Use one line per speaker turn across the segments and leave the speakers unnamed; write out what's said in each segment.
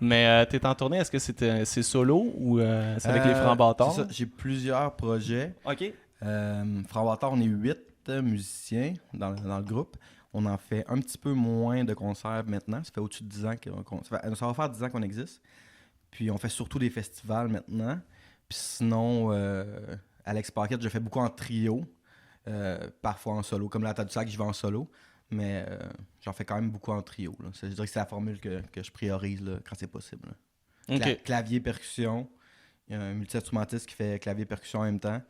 Mais t'es en tournée, est-ce que c'est solo ou c'est avec les Francs-Bâtards?
C'est ça, j'ai plusieurs projets.
OK.
Francs-Bâtards, on est 8 musiciens dans le groupe. On en fait un petit peu moins de concerts maintenant. Ça fait au-dessus de 10 ans ça va faire 10 ans qu'on existe. Puis on fait surtout des festivals maintenant. Puis sinon, Alex Paquette, je fais beaucoup en trio. Parfois en solo. Comme là, t'as du sac, je vais en solo. Mais j'en fais quand même beaucoup en trio. Là. Je dirais que c'est la formule que je priorise là, quand c'est possible. Là.
OK.
Clavier, percussion. Il y a un multi-instrumentiste qui fait clavier, percussion en même temps.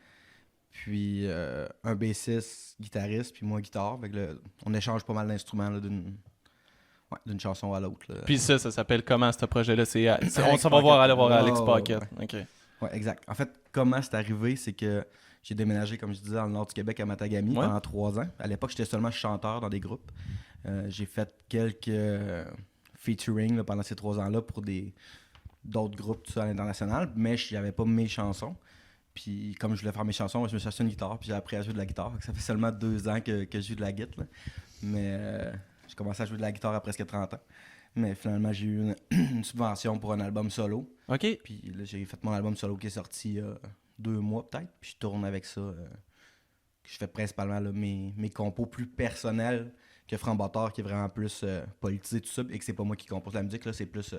Puis un bassiste, guitariste, puis moi, guitare. Fait que, on échange pas mal d'instruments là, d'une chanson à l'autre. Là.
Puis ça s'appelle comment, ce projet-là? On
Alex
s'en va voir, aller
Paquette.
voir Alex
Oh,
Paquette.
ouais.
OK.
Ouais, exact. En fait, comment c'est arrivé, c'est que j'ai déménagé, comme je disais, dans le nord du Québec, à Matagami,
Ouais.
pendant 3 ans. À l'époque, j'étais seulement chanteur dans des groupes. J'ai fait quelques featuring là, pendant ces 3 ans-là pour d'autres groupes tout ça, à l'international, mais je n'avais pas mes chansons. Puis comme je voulais faire mes chansons, je me suis acheté une guitare, puis j'ai appris à jouer de la guitare. Ça fait seulement 2 ans que je joue de la guitare. Mais j'ai commencé à jouer de la guitare à presque 30 ans. Mais finalement, j'ai eu une subvention pour un album solo.
OK.
Puis là, j'ai fait mon album solo qui est sorti il y a 2 mois peut-être. Puis je tourne avec ça. Je fais principalement là, mes compos plus personnels que Franc-Bâtard, qui est vraiment plus politisé, tout ça. Et que c'est pas moi qui compose la musique, là, c'est plus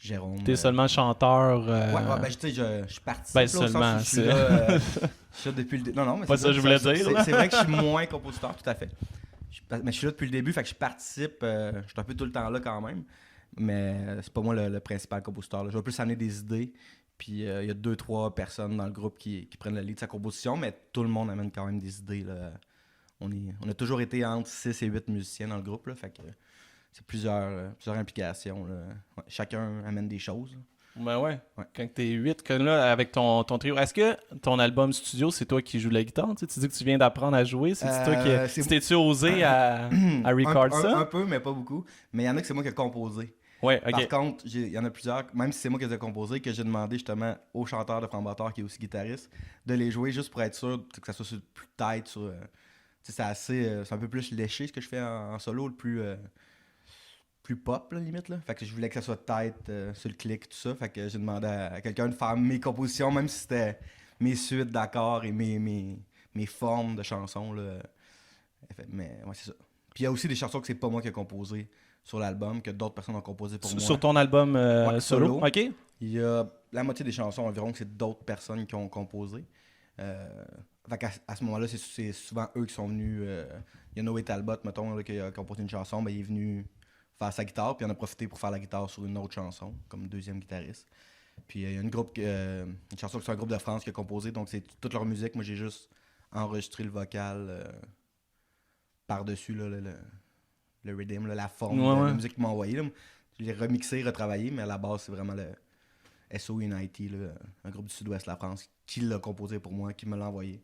Jérôme.
T'es seulement chanteur.
Ouais, ben tu sais, je participe
Ben,
là, au sens
seulement,
où je suis là, je suis là depuis le début. Non, mais
Pas
c'est
ça que je voulais dire, là.
C'est vrai que je suis moins compositeur, tout à fait. Mais je suis là depuis le début, fait que je participe. Je suis un peu tout le temps là quand même. Mais c'est pas moi le principal compositeur. Là. Je vais plus amener des idées. Puis il y a 2-3 personnes dans le groupe qui prennent le lead de sa composition, mais tout le monde amène quand même des idées. Là. On a toujours été entre 6 et 8 musiciens dans le groupe. Là, fait que c'est plusieurs implications. Là. Ouais, chacun amène des choses.
Ben ouais.
Ouais.
Quand t'es 8, comme là, avec ton trio, est-ce que ton album studio, c'est toi qui joues la guitare? Tu dis que tu viens d'apprendre à jouer. C'est toi qui. T'es-tu osé à record ça?
Un peu, mais pas beaucoup. Mais il y en a que c'est moi qui ai composé.
Ouais, ok.
Par contre, il y en a plusieurs, même si c'est moi qui les ai composés, que j'ai demandé justement au chanteur de Franc-Bâtard, qui est aussi guitariste, de les jouer juste pour être sûr que ça soit sur plus tête. C'est assez. C'est un peu plus léché ce que je fais en solo, le plus pop, là, limite. Là. Fait que je voulais que ça soit tête sur le clic, tout ça. Fait que j'ai demandé à quelqu'un de faire mes compositions, même si c'était mes suites d'accords et mes formes de chansons. Là. Mais ouais, c'est ça. Puis il y a aussi des chansons que c'est pas moi qui ai composées sur l'album, que d'autres personnes ont composé pour moi.
Sur ton album
Ouais,
solo? Ok.
Il y a la moitié des chansons environ que c'est d'autres personnes qui ont composé. Fait qu'à ce moment-là, c'est souvent eux qui sont venus. Il y a Noé Talbot, mettons, là, qui a composé une chanson, ben, il est venu faire sa guitare, puis il en a profité pour faire la guitare sur une autre chanson, comme deuxième guitariste. Puis il y a une chanson que c'est un groupe de France qui a composé, donc c'est toute leur musique. Moi, j'ai juste enregistré le vocal par-dessus là, le rhythm, là, la forme de la musique qu'ils m'ont envoyé. Là. Je l'ai remixé, retravaillé, mais à la base, c'est vraiment le SO Unity, là, un groupe du sud-ouest de la France, qui l'a composé pour moi, qui me l'a envoyé.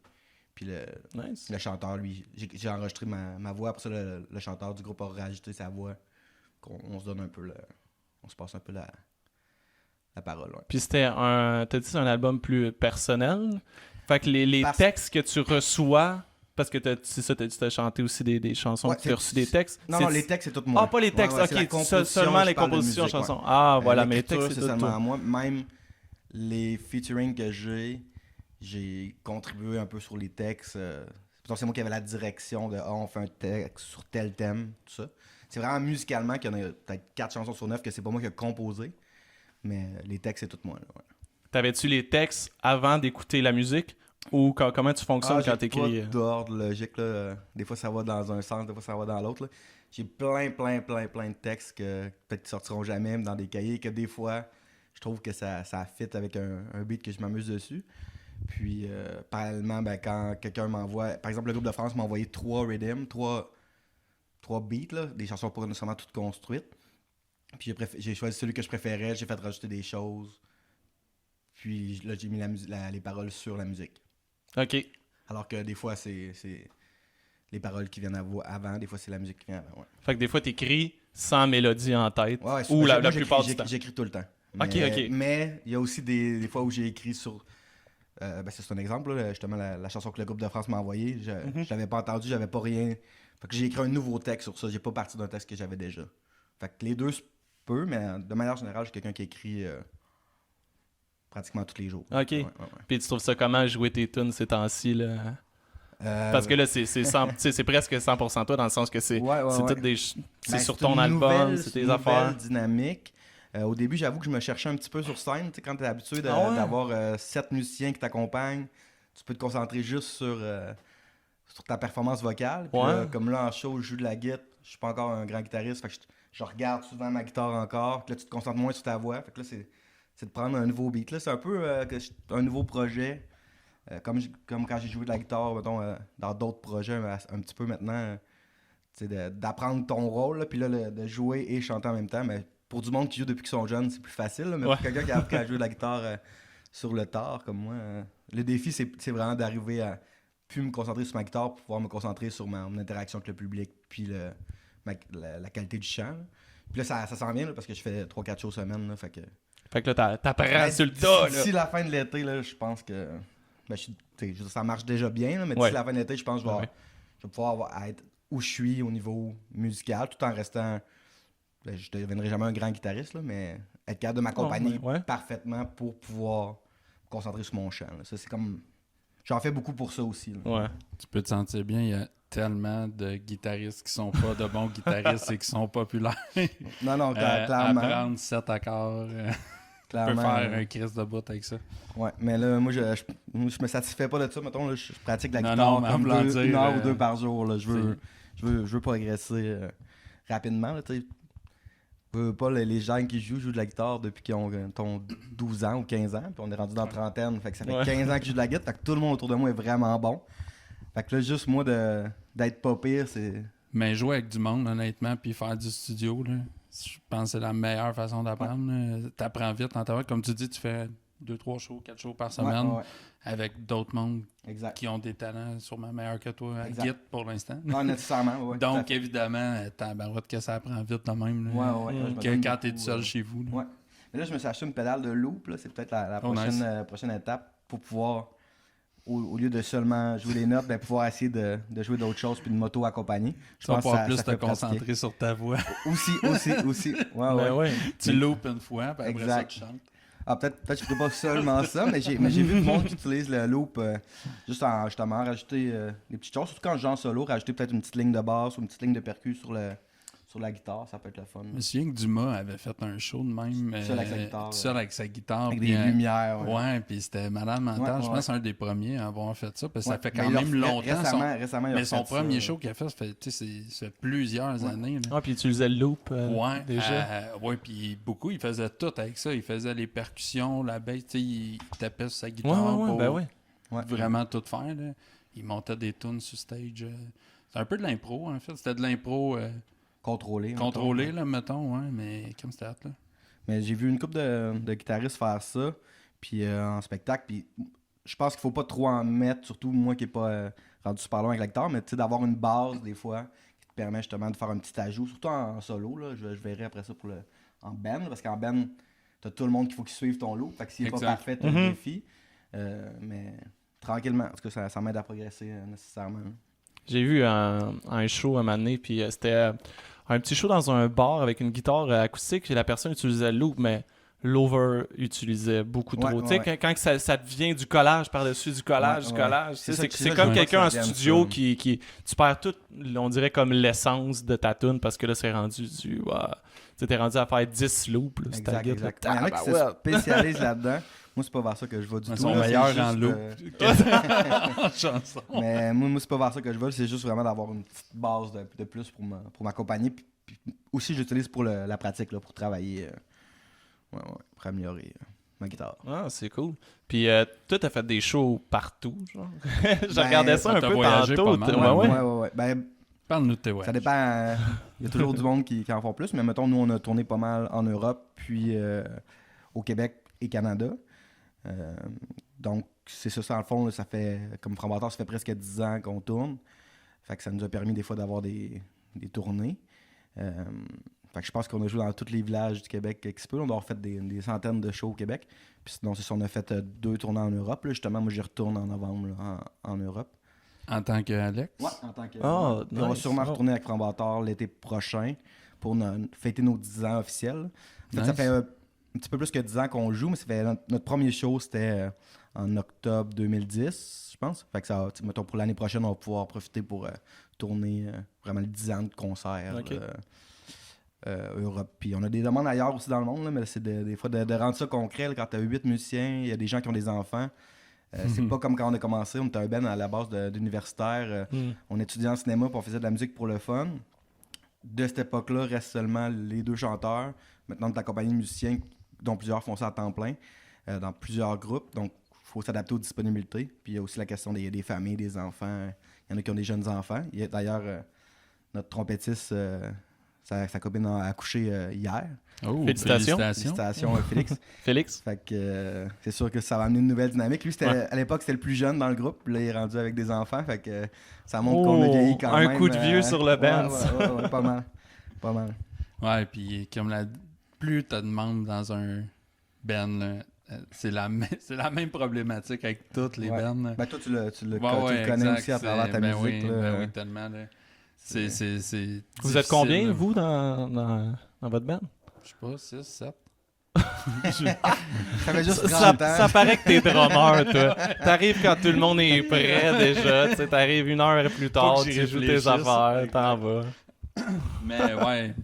Puis le chanteur, lui, j'ai enregistré ma voix, après ça, le chanteur du groupe a rajouté sa voix. On se donne un peu on se passe un peu la parole. Ouais.
Puis t'as dit c'est un album plus personnel. Fait que les textes que tu reçois, parce que c'est ça, t'as dit t'as chanté aussi des chansons,
Ouais,
tu as reçu des textes.
Non, les textes, c'est tout moi.
Ah, pas les textes,
ouais,
ok, seulement les compositions, chansons. Ouais. Ah, voilà, mais les textes, c'est tout
seulement moi. Même les featuring que j'ai contribué un peu sur les textes. C'est moi qui avais la direction de on fait un texte sur tel thème, tout ça. C'est vraiment musicalement qu'il y en a peut-être 4 chansons sur 9 que c'est pas moi qui ai composé, mais les textes, c'est tout moi. Là, ouais.
T'avais-tu les textes avant d'écouter la musique ou comment tu fonctionnes quand t'écris?
J'ai pas d'ordre logique. Là. Des fois, ça va dans un sens, des fois, ça va dans l'autre. Là. J'ai plein de textes que peut-être qui sortiront jamais, même dans des cahiers, que des fois, je trouve que ça fit avec un beat que je m'amuse dessus. Puis, parallèlement, ben, quand quelqu'un m'envoie... Par exemple, le groupe de France m'a envoyé 3 rhythms, 3 beats, là, des chansons pas nécessairement toutes construites. Puis j'ai choisi celui que je préférais, j'ai fait rajouter des choses. Puis là, j'ai mis les paroles sur la musique.
OK.
Alors que des fois, c'est les paroles qui viennent avant, des fois, c'est la musique qui vient avant. Ouais.
Fait que des fois, t'écris sans mélodie en tête.
Ouais,
ou la plupart du temps.
J'écris tout le temps.
OK.
Mais il y a aussi des fois où j'ai écrit sur... c'est un exemple, là, justement, la chanson que le groupe de France m'a envoyée. Je l'avais pas entendue, j'avais pas rien... Fait que j'ai écrit un nouveau texte sur ça. J'ai pas parti d'un texte que j'avais déjà. Fait que les deux peu, mais de manière générale, je suis quelqu'un qui écrit pratiquement tous les jours.
OK.
Ouais.
Puis tu trouves ça comment jouer tes tunes ces temps-ci, là? Parce que là, c'est presque 100% toi, dans le sens que c'est toutes des... C'est sur ton album, c'est tes affaires.
C'est une nouvelle dynamique. Au début, j'avoue que je me cherchais un petit peu sur scène. Tu sais, quand tu es habitué d'avoir 7 musiciens qui t'accompagnent, tu peux te concentrer juste sur ta performance vocale. Puis comme là, en show, je joue de la guitare. Je suis pas encore un grand guitariste. Fait que je regarde souvent ma guitare encore. Puis là, tu te concentres moins sur ta voix. Fait que là, c'est de prendre un nouveau beat. Là, c'est un peu un nouveau projet. Comme quand j'ai joué de la guitare, mettons, dans d'autres projets un petit peu maintenant. D'apprendre ton rôle, là, puis là, de jouer et chanter en même temps. Mais pour du monde qui joue depuis qu'ils sont jeunes, c'est plus facile. Là, mais pour quelqu'un qui a appris à jouer de la guitare sur le tard, comme moi, le défi, c'est vraiment d'arriver à plus me concentrer sur ma guitare pour pouvoir me concentrer sur mon interaction avec le public, puis la qualité du chant. Là. Puis là, ça s'en vient là, parce que je fais 3-4 shows semaine. Là, fait que
là, t'apprends sur le tas.
D'ici la fin de l'été, là, je pense que ça marche déjà bien. Là, mais d'ici la fin de l'été, je pense que je vais pouvoir être où je suis au niveau musical, tout en restant... je ne deviendrai jamais un grand guitariste, là, mais être capable de m'accompagner parfaitement pour pouvoir me concentrer sur mon chant. Là. Ça, c'est comme... J'en fais beaucoup pour ça aussi. Là.
Ouais. Tu peux te sentir bien, il y a tellement de guitaristes qui sont pas de bons guitaristes et qui sont populaires.
Non, clairement.
Apprendre 7 accords, tu peux faire un crise de bout avec ça.
Ouais, mais là, moi, je me satisfais pas de ça. Mettons, là, je pratique la guitare comme 1 heure ou 2 par jour. Là. Je veux progresser rapidement. Là, je veux pas les gens qui jouent de la guitare depuis qu'ils ont 12 ans ou 15 ans. Puis on est rendu dans la trentaine. Fait que ça fait 15 ans que je joue de la guitare. Fait que tout le monde autour de moi est vraiment bon. Fait que là, juste moi d'être pas pire, c'est...
Mais jouer avec du monde, honnêtement, puis faire du studio, là, je pense que c'est la meilleure façon d'apprendre. T'apprends vite en travail. Comme tu dis, tu fais 2-3 shows, 4 shows par semaine avec d'autres mondes qui ont des talents sûrement meilleurs que toi à Git pour l'instant.
Non, nécessairement.
Donc, évidemment, t'embarras que ça apprend vite de même. Que quand t'es tout seul chez vous. Là.
Ouais. Mais là, je me suis acheté une pédale de loop. Là. C'est peut-être la prochaine étape pour pouvoir, au lieu de seulement jouer les notes, pouvoir essayer de jouer d'autres choses puis de m'auto-accompagner.
Tu vas pouvoir plus te concentrer sur ta voix.
Aussi. Ouais.
Tu loupes une fois, puis après ça, tu chantes.
Ah, peut-être que je ne ferai pas seulement ça, mais j'ai vu du monde qui utilise le loop juste en justement rajouter des petites choses. Surtout quand je joue en solo, rajouter peut-être une petite ligne de basse ou une petite ligne de percus sur la guitare, ça peut être le fun.
Je me souviens que Dumas avait fait un show de même. Seul avec sa guitare.
Avec des lumières.
Ouais, puis c'était malade mental. Je pense que c'est un des premiers à avoir fait ça. Parce que ça fait quand
même
longtemps.
Récemment,
mais son premier show qu'il a fait, ça fait plusieurs années.
Ah, puis il utilisait le loop déjà.
Puis beaucoup, il faisait tout avec ça. Il faisait les percussions, la bass, il tapait sur sa guitare pour vraiment tout faire. Là. Il montait des tunes sur stage. C'est un peu de l'impro, en fait. C'était de l'impro... Contrôlé, là, mettons, mais comme c'était là.
Mais j'ai vu une couple de guitaristes faire ça, puis en spectacle, puis je pense qu'il faut pas trop en mettre, surtout moi qui n'ai pas rendu super loin avec la guitare, mais tu sais, d'avoir une base, des fois, qui te permet justement de faire un petit ajout, surtout en solo, là, je verrai après ça en band, parce qu'en band, t'as tout le monde qu'il faut qu'il suive ton loop, fait que s'il n'est pas parfait, t'as le défi, mais tranquillement, parce que ça m'aide à progresser nécessairement.
J'ai vu un show un moment donné, puis c'était un petit show dans un bar avec une guitare acoustique, et la personne utilisait le loop, mais l'over utilisait beaucoup trop. Tu sais, quand ça devient du collage par-dessus du collage, c'est comme quelqu'un en studio qui tu perds tout, on dirait comme l'essence de ta tune, parce que là, c'est rendu t'es rendu à faire 10 loops. Là,
exact. Il y en a qui se spécialisent là-dedans. Moi, c'est pas vers ça que je vais du tout. Ils
sont meilleurs en loop.
Mais moi, c'est pas vers ça que je veux. C'est juste vraiment d'avoir une petite base de plus pour m'accompagner. Puis aussi, j'utilise pour la pratique, là, pour travailler, pour améliorer ma guitare.
Ah, c'est cool. Puis toi, t'as fait des shows partout, genre. Je regardais ça un peu tantôt.
Ouais. Ben,
parle-nous de tes voyages.
Ça dépend. Il y a toujours du monde qui en font plus. Mais mettons, nous, on a tourné pas mal en Europe, puis au Québec et Canada. Donc, c'est ça, dans le fond, là, ça fait, comme Framboiteur, ça fait presque 10 ans qu'on tourne. Fait que ça nous a permis des fois d'avoir des tournées. Fait que je pense qu'on a joué dans tous les villages du Québec qui se peut. On doit avoir fait des centaines de shows au Québec. Puis sinon, c'est ça, on a fait 2 tournées en Europe. Là. Justement, moi, j'y retourne en novembre là, en Europe.
En tant qu'Alex?
Ouais, en tant que...
Oh,
on va sûrement retourner avec Framboiteur l'été prochain pour fêter nos 10 ans officiels. En fait, ça fait un petit peu plus que 10 ans qu'on joue, mais ça fait notre premier show, c'était en octobre 2010, je pense. Fait que ça, mettons, pour l'année prochaine, on va pouvoir profiter pour tourner vraiment les 10 ans de concerts. Europe. Puis on a des demandes ailleurs aussi dans le monde, là, mais c'est des fois de rendre ça concret. Là, quand tu as 8 musiciens, il y a des gens qui ont des enfants. C'est pas comme quand on a commencé, on était un band à la base d'universitaire. On étudiait en cinéma puis on faisait de la musique pour le fun. De cette époque-là, restent seulement les 2 chanteurs. Maintenant, on est accompagné de musiciens dont plusieurs font ça à temps plein, dans plusieurs groupes. Donc, il faut s'adapter aux disponibilités. Puis il y a aussi la question des familles, des enfants. Il y en a qui ont des jeunes enfants. D'ailleurs, notre trompettiste... Sa copine a accouché hier.
Oh, félicitations.
Félicitations, Félix.
Félix.
Fait que c'est sûr que ça va amener une nouvelle dynamique. Lui, à l'époque, c'était le plus jeune dans le groupe. Là, il est rendu avec des enfants. Fait que ça montre qu'on a vieilli quand même.
Un coup de vieux sur le band.
Ouais, pas mal. Pas mal.
Ouais, puis comme plus t'as de membres dans un band, là, c'est la même problématique avec toutes les bands.
Ben toi, tu le connais aussi à travers ta musique.
Oui, tellement. Là.
Vous êtes combien, vous, dans votre band?
Je sais pas, 6, 7.
Ça fait juste 30 ans.
Ça paraît que t'es drummer, toi. T'arrives quand tout le monde est prêt déjà. T'arrives 1 heure plus tard, tu joues tes affaires, t'en vas.
Mais ouais,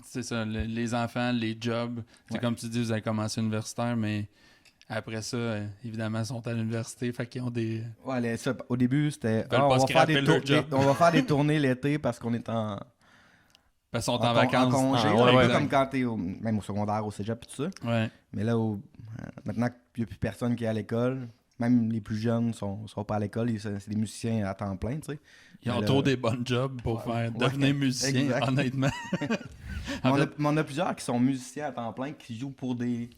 c'est ça, les enfants, les jobs. C'est comme tu dis, vous avez commencé universitaire, mais... Après ça, évidemment, ils sont à l'université, fait qu'ils ont des...
Ouais, au début, c'était... on va faire des tournées l'été parce qu'on est en...
Parce qu'ils sont en vacances.
En congé, un peu comme quand t'es même au secondaire, au cégep et tout ça.
Ouais.
Mais là, maintenant qu'il n'y a plus personne qui est à l'école, même les plus jeunes sont pas à l'école, c'est des musiciens à temps plein, tu sais.
Ils ont trop des bonnes jobs pour devenir musiciens,
exact.
Honnêtement.
On a plusieurs qui sont musiciens à temps plein, qui jouent pour des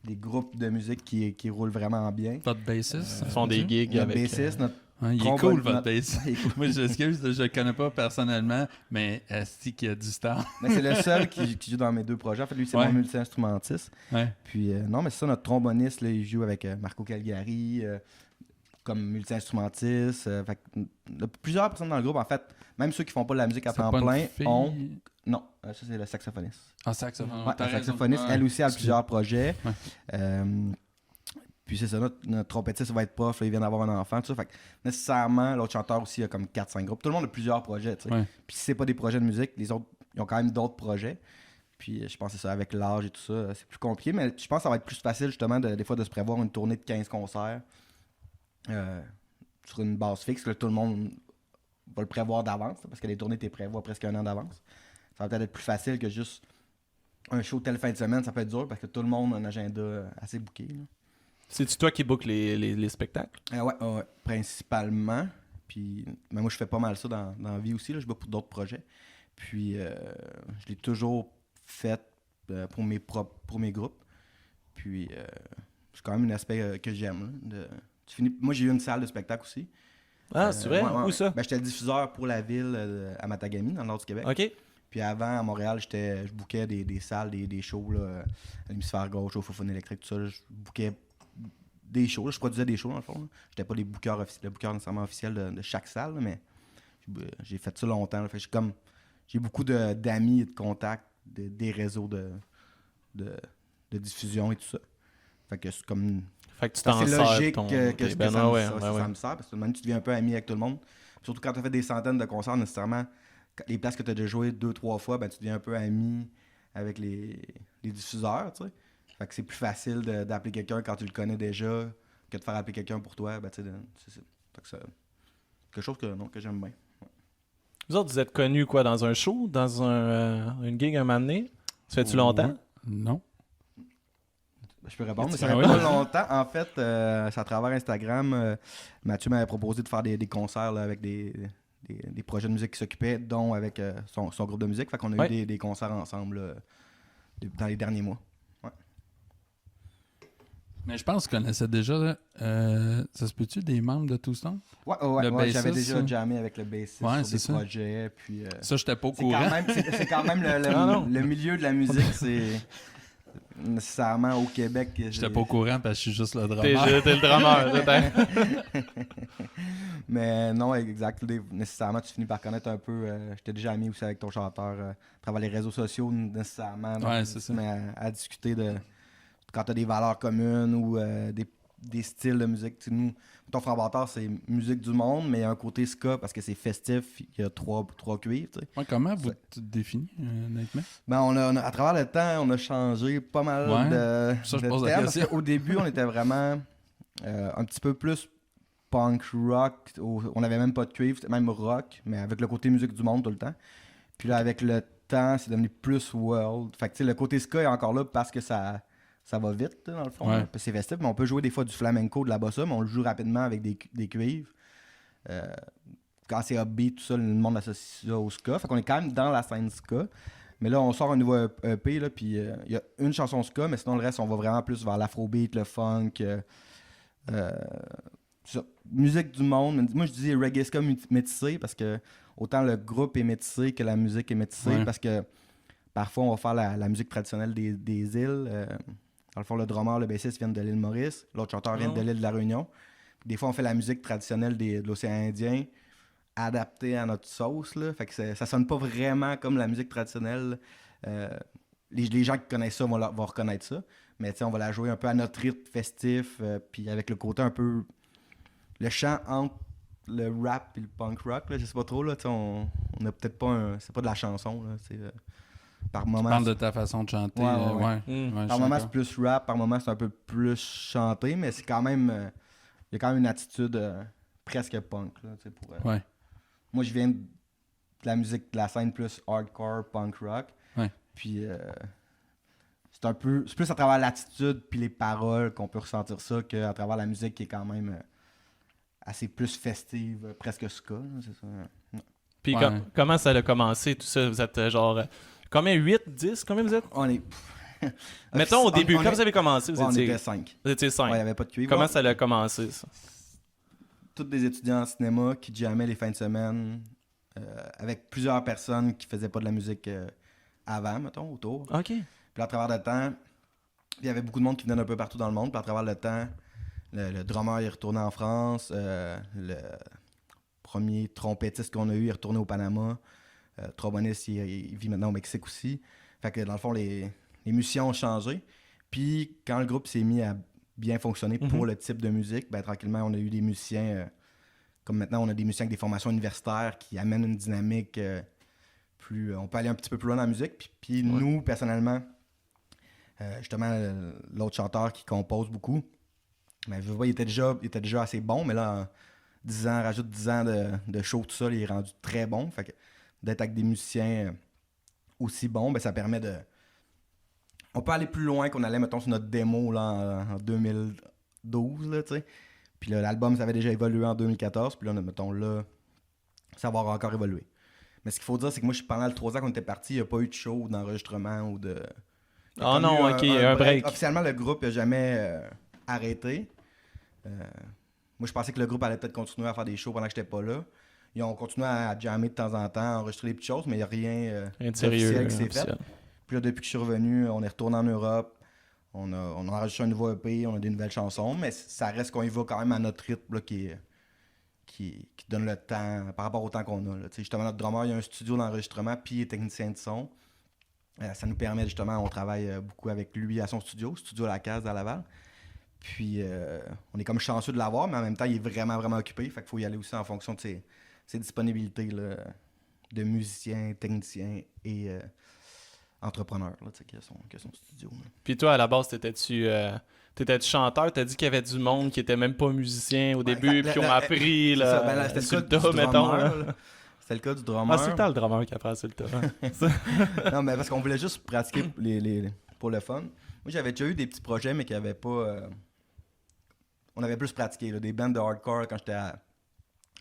groupes de musique qui roulent vraiment bien.
Votre bassiste?
Ils font des gigs
notre
avec...
bassiste,
il est cool, votre bassiste. Moi, je le connais pas personnellement, mais c'est qu'il y a du style.
Mais c'est le seul qui joue dans mes 2 projets. En fait, lui, c'est mon multi-instrumentiste.
Ouais.
Puis, non, mais c'est ça, notre tromboniste, là, il joue avec Marco Calgari comme multi-instrumentiste. Plusieurs personnes dans le groupe, en fait, même ceux qui font pas de la musique à temps plein, ont... Non, ça, c'est le saxophoniste.
Ah, saxophone.
Ouais, la saxophoniste, elle aussi a plusieurs projets.
Ouais.
Puis c'est ça, notre trompettiste va être prof, là, il vient d'avoir un enfant, tout ça. Fait que nécessairement, l'autre chanteur aussi a comme 4-5 groupes. Tout le monde a plusieurs projets, tu sais.
Ouais.
Puis si c'est pas des projets de musique, les autres, ils ont quand même d'autres projets. Puis je pense que c'est ça, avec l'âge et tout ça, c'est plus compliqué. Mais je pense que ça va être plus facile, justement, des fois, de se prévoir une tournée de 15 concerts sur une base fixe, que tout le monde va le prévoir d'avance, parce que les tournées, tu les prévois presque 1 an d'avance. Ça va peut-être être plus facile que juste un show telle fin de semaine, ça peut être dur, parce que tout le monde a un agenda assez booké, là.
C'est-tu toi qui book les spectacles?
Ouais, principalement. Puis, mais moi, je fais pas mal ça dans la vie aussi. Là. Je book pour d'autres projets. Puis, je l'ai toujours fait pour mes groupes. Puis, c'est quand même un aspect que j'aime. Moi, j'ai eu une salle de spectacle aussi.
Ah, c'est vrai? Où ça?
Ben, j'étais le diffuseur pour la ville à Matagami, dans le nord du Québec.
OK.
Puis avant, à Montréal, je bookais des salles, des shows là, à l'hémisphère gauche, au Fofone électrique, tout ça. Je bookais des shows, là. Je produisais des shows dans le fond. J'étais pas le booker nécessairement officiel de chaque salle, là, mais j'ai fait ça longtemps. Là. Fait que j'ai beaucoup d'amis et de contacts, des réseaux de diffusion et tout ça. Fait que c'est comme...
Fait que tu t'en sers.
C'est logique que ça me sert, parce que maintenant tu deviens un peu ami avec tout le monde. Puis surtout quand tu as fait des centaines de concerts, nécessairement, les places que tu as déjà joué 2-3 fois, ben, tu deviens un peu ami avec les diffuseurs, tu sais. Fait que c'est plus facile d'appeler quelqu'un quand tu le connais déjà que de faire appeler quelqu'un pour toi. Ben, c'est quelque chose que j'aime bien. Ouais.
Vous autres, vous êtes connus quoi, dans un show, dans une gig un moment donné? Ça fait-tu longtemps?
Non.
Je peux répondre, mais ça fait pas longtemps. En fait, c'est à travers Instagram. Mathieu m'avait proposé de faire des concerts là, avec des projets de musique qui s'occupaient, dont avec son groupe de musique. Fait qu'on a eu des concerts ensemble dans les derniers mois.
Mais je pense qu'on connaissait déjà, ça se peut-tu, des membres de Toussaint?
Ouais, j'avais déjà jammé avec le bassiste sur des projets. Puis,
ça, j'étais pas au courant.
C'est quand même le milieu de la musique, c'est... nécessairement au Québec.
J'étais pas au courant parce que je suis juste le drummer.
T'es le drummer.
Mais non, exact. Nécessairement, tu finis par connaître un peu. J'étais déjà ami aussi avec ton chanteur. À travers les réseaux sociaux, nécessairement.
Ouais, c'est ça.
Mais à discuter de quand tu as des valeurs communes ou des styles de musique. T'sais, nous, ton Franc Bâtard, c'est musique du monde, mais il y a un côté ska parce que c'est festif. Il y a trois cuivres.
Ouais, comment vous te définis, honnêtement?
Ben, à travers le temps, on a changé pas mal de
je pose la
termes.
question.
Parce qu'au début, on était vraiment un petit peu plus punk rock. On n'avait même pas de cuivre, c'était même rock, mais avec le côté musique du monde tout le temps. Puis là, avec le temps, c'est devenu plus world. Fait que le côté ska est encore là parce que ça va vite, dans le fond.
Ouais.
C'est festif, mais on peut jouer des fois du flamenco, de la bossa, mais on le joue rapidement avec des cuivres. Quand c'est upbeat, tout ça, le monde associe ça au ska. Fait qu'on est quand même dans la scène ska. Mais là, on sort un nouveau EP, là, puis il y a une chanson ska, mais sinon le reste, on va vraiment plus vers l'afrobeat, le funk. Musique du monde. Moi, je dis reggae ska métissé parce que autant le groupe est métissé que la musique est métissée. Parce que parfois, on va faire la musique traditionnelle des îles. Dans le fond, le drummer, le bassiste viennent de l'île Maurice. L'autre chanteur vient de l'île de la Réunion. Des fois, on fait la musique traditionnelle de l'océan Indien adaptée à notre sauce. Là. Fait que ça sonne pas vraiment comme la musique traditionnelle. Les gens qui connaissent ça vont reconnaître ça. Mais on va la jouer un peu à notre rythme festif. Puis avec le côté un peu... Le chant entre le rap et le punk rock. Là, je sais pas trop. Là, on a peut-être pas c'est pas de la chanson. Là, par moment,
tu parles de ta façon de chanter.
Par moment, c'est plus rap. Par moment, c'est un peu plus chanté. Mais c'est quand même... Il y a quand même une attitude presque punk. Là, moi, je viens de la musique de la scène plus hardcore, punk rock.
Ouais.
Puis c'est plus à travers l'attitude puis les paroles qu'on peut ressentir ça qu'à travers la musique qui est quand même assez plus festive, presque ska. Là, c'est ça. Ouais.
Puis comment ça a commencé tout ça? Vous êtes genre... Combien? 8, 10? Combien vous êtes?
On est...
Mettons au début, quand vous avez commencé,
on était 5.
Vous étiez 5.
Il n'y avait pas de cuivre.
Comment ça a commencé, ça?
Tous des étudiants en cinéma qui jammaient les fins de semaine avec plusieurs personnes qui faisaient pas de la musique avant, mettons, autour.
OK.
Puis à travers le temps, il y avait beaucoup de monde qui venait d'un peu partout dans le monde. Puis à travers le temps, le drummer est retourné en France. Le premier trompettiste qu'on a eu est retourné au Panama. Tromboniste, il vit maintenant au Mexique aussi. Fait que dans le fond, les musiciens ont changé. Puis quand le groupe s'est mis à bien fonctionner pour le type de musique, ben tranquillement, on a eu des musiciens... comme maintenant, on a des musiciens avec des formations universitaires qui amènent une dynamique plus... on peut aller un petit peu plus loin dans la musique. Puis nous, personnellement, justement, l'autre chanteur qui compose beaucoup, ben, je vois, il était déjà assez bon, mais là, en 10 ans, rajoute 10 ans de show, tout ça, il est rendu très bon. Fait que d'être avec des musiciens aussi bons, ben, ça permet de... On peut aller plus loin qu'on allait, mettons, sur notre démo là, en 2012, là, tu sais. Puis là, l'album, ça avait déjà évolué en 2014, puis là, mettons, là, ça va encore évoluer. Mais ce qu'il faut dire, c'est que moi, pendant les 3 ans qu'on était partis, il n'y a pas eu de show, d'enregistrement ou de...
Ah non, ok, un break.
Officiellement, le groupe n'a jamais arrêté. Moi, je pensais que le groupe allait peut-être continuer à faire des shows pendant que j'étais pas là. Ils ont continué à jammer de temps en temps, à enregistrer des petites choses, mais il n'y a rien d'officiel qui s'est fait. Puis là, depuis que je suis revenu, on est retourné en Europe. On a enregistré un nouveau EP, on a des nouvelles chansons, mais ça reste qu'on y va quand même à notre rythme là, qui donne le temps par rapport au temps qu'on a. Là. Justement, notre drummer, il y a un studio d'enregistrement, puis il est technicien de son. Ça nous permet justement, on travaille beaucoup avec lui à son studio La Case à Laval. Puis on est comme chanceux de l'avoir, mais en même temps, il est vraiment, vraiment occupé. Fait qu'il faut y aller aussi en fonction de ses disponibilités là, de musicien, technicien et entrepreneur là, qui a son studio. Là.
Puis toi, à la base, t'étais-tu chanteur? T'as dit qu'il y avait du monde qui était même pas musicien au début, puis qui ont appris là,
c'était
sur le tas, mettons.
C'était le cas du drummer.
Ah, c'est le temps le drummer qui apprend sur le tas.
Non, mais parce qu'on voulait juste pratiquer pour le fun. Moi, j'avais déjà eu des petits projets, mais qui n'avaient pas... on avait plus pratiqué, là, des bands de hardcore quand j'étais